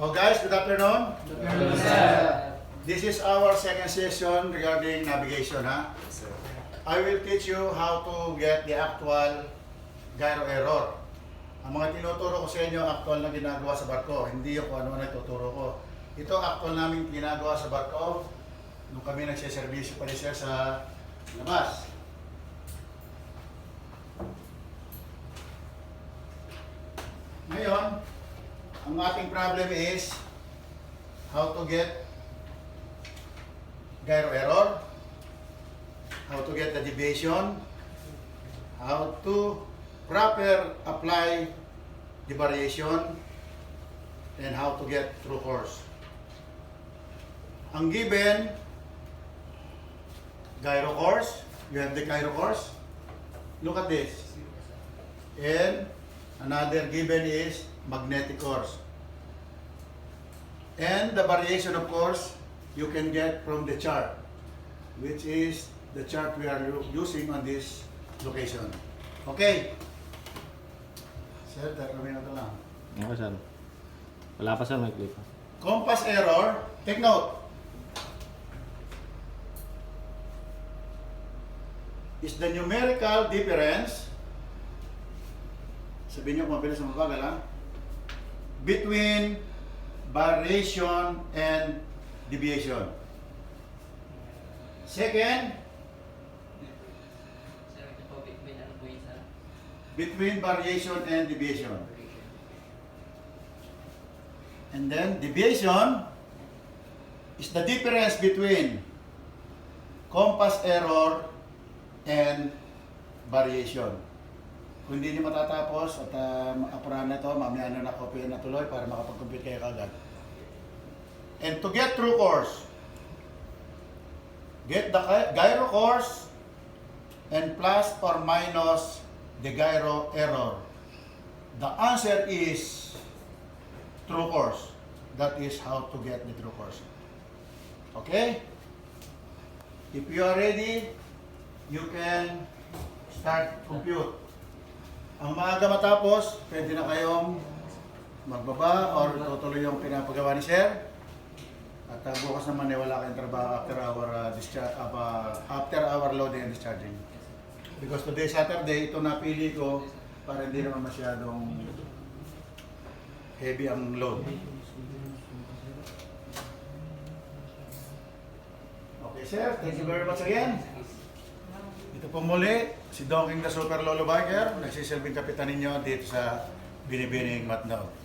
Oh guys, good afternoon. Yes, sir. This is our second session regarding navigation. I will teach you how to get the actual gyro error. Ang mga tinuturo ko sa inyo, actual na ginagawa sa barko. Hindi yung kung ano na ituturo ko. Ito actual namin ginagawa sa barko nung kami nagsiservisyo pa ni sir sa labas. Ngayon, ang ating problem is how to get gyro error, how to get the deviation, how to proper apply the variation, and how to get true course. Ang given gyro course, you have the gyro course. Look at this. And another given is magnetic course. And the variation, of course, you can get from the chart, which is the chart we are using on this location. Okay. Sir, 3 minuto lang. Okay, sir. Wala pa, sir. May clip. Compass error, take note. Is the numerical difference, sabihin niyo kung mabilis ang mabagal, ha? Between variation and deviation. Second, Sir, ito po, between ano po yun, sir? between variation and deviation. And then deviation is the difference between compass error and variation. Kung hindi niyo matatapos at apurahan na ito, mamaya na nakopya na tuloy para makapag-compute kayo kagad. And to get true course, get the gyro course and plus or minus the gyro error. The answer is true course. That is how to get the true course. Okay? If you are ready, you can start compute. Ang maaga matapos, pwede na kayong magbaba or tutuloy yung pinapagawa ni Sir. At bukas naman ay wala kayong trabaho after our loading and discharging. Because today Saturday, ito napili ko para hindi naman masyadong heavy ang load. Okay sir, thank you very much again. Ito po muli, si Dongking the Super Lolo Biker, nagsisilbing kapitan ninyo dito sa Binibining Matnog.